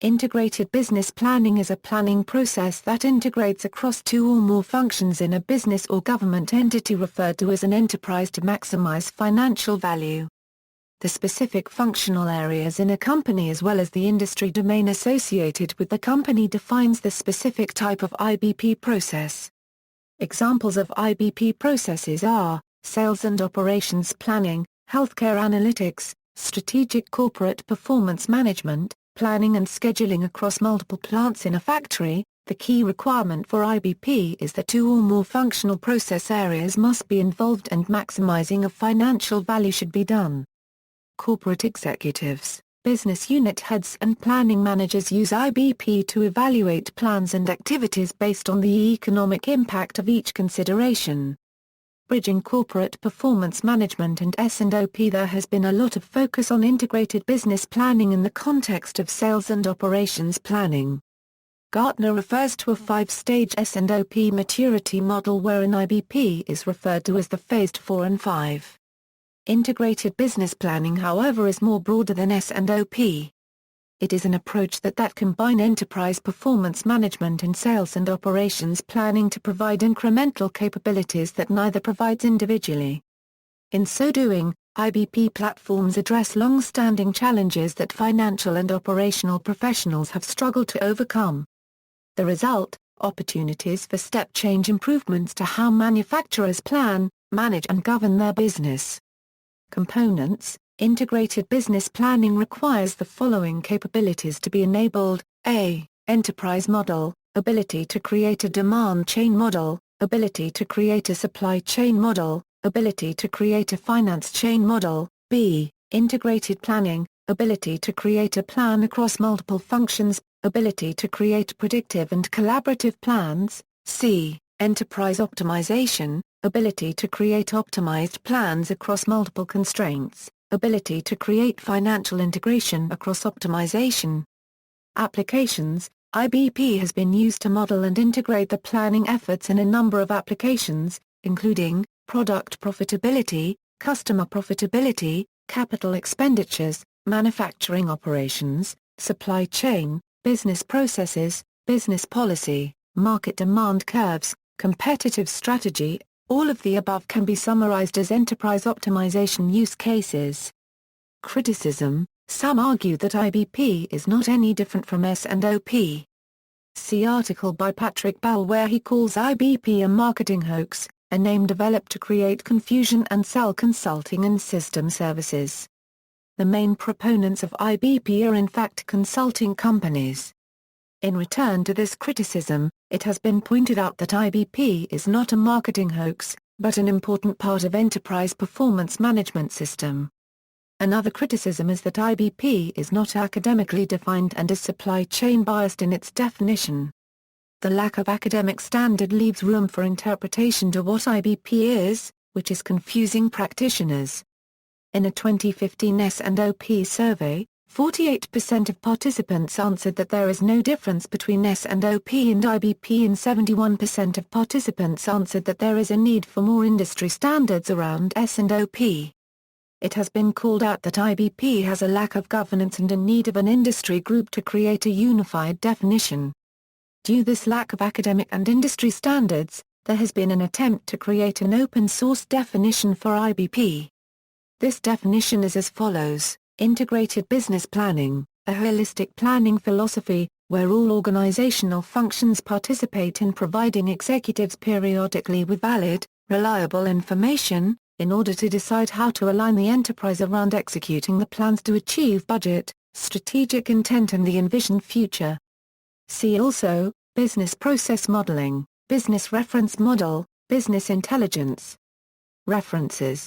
Integrated business planning is a planning process that integrates across two or more functions in a business or government entity referred to as an enterprise to maximize financial value. The specific functional areas in a company as well as the industry domain associated with the company defines the specific type of IBP process. Examples of IBP processes are sales and operations planning, healthcare analytics, strategic corporate performance management, planning and scheduling across multiple plants in a factory. The key requirement for IBP is that two or more functional process areas must be involved and maximizing of financial value should be done. Corporate executives, business unit heads and planning managers use IBP to evaluate plans and activities based on the economic impact of each consideration. Bridging corporate performance management and S&OP. There has been a lot of focus on integrated business planning in the context of sales and operations planning. Gartner refers to a 5-stage S&OP maturity model wherein IBP is referred to as the phased 4 and 5. Integrated business planning, however, is more broader than S&OP. It is an approach that combine enterprise performance management and sales and operations planning to provide incremental capabilities that neither provides individually. In so doing, IBP platforms address long-standing challenges that financial and operational professionals have struggled to overcome. The result, opportunities for step change improvements to how manufacturers plan, manage and govern their business. Components. Integrated business planning requires the following capabilities to be enabled: a. Enterprise model, ability to create a demand chain model, ability to create a supply chain model, ability to create a finance chain model. B. Integrated planning, ability to create a plan across multiple functions, ability to create predictive and collaborative plans. C. Enterprise optimization, ability to create optimized plans across multiple constraints, ability to create financial integration across optimization. Applications. IBP has been used to model and integrate the planning efforts in a number of applications, including product profitability, customer profitability, capital expenditures, manufacturing operations, supply chain, business processes, business policy, market demand curves, competitive strategy. All of the above can be summarized as enterprise optimization use cases. Criticism. Some argue that IBP is not any different from S&OP. See article by Patrick Bell where he calls IBP a marketing hoax, a name developed to create confusion and sell consulting and system services. The main proponents of IBP are in fact consulting companies. In return to this criticism, it has been pointed out that IBP is not a marketing hoax, but an important part of enterprise performance management system. Another criticism is that IBP is not academically defined and is supply chain biased in its definition. The lack of academic standard leaves room for interpretation to what IBP is, which is confusing practitioners. In a 2015 S&OP survey, 48% of participants answered that there is no difference between S&OP and IBP and 71% of participants answered that there is a need for more industry standards around S&OP. It has been called out that IBP has a lack of governance and a need of an industry group to create a unified definition. Due to this lack of academic and industry standards, there has been an attempt to create an open-source definition for IBP. This definition is as follows: integrated business planning, a holistic planning philosophy, where all organizational functions participate in providing executives periodically with valid, reliable information, in order to decide how to align the enterprise around executing the plans to achieve budget, strategic intent and the envisioned future. See also, business process modeling, business reference model, business intelligence. References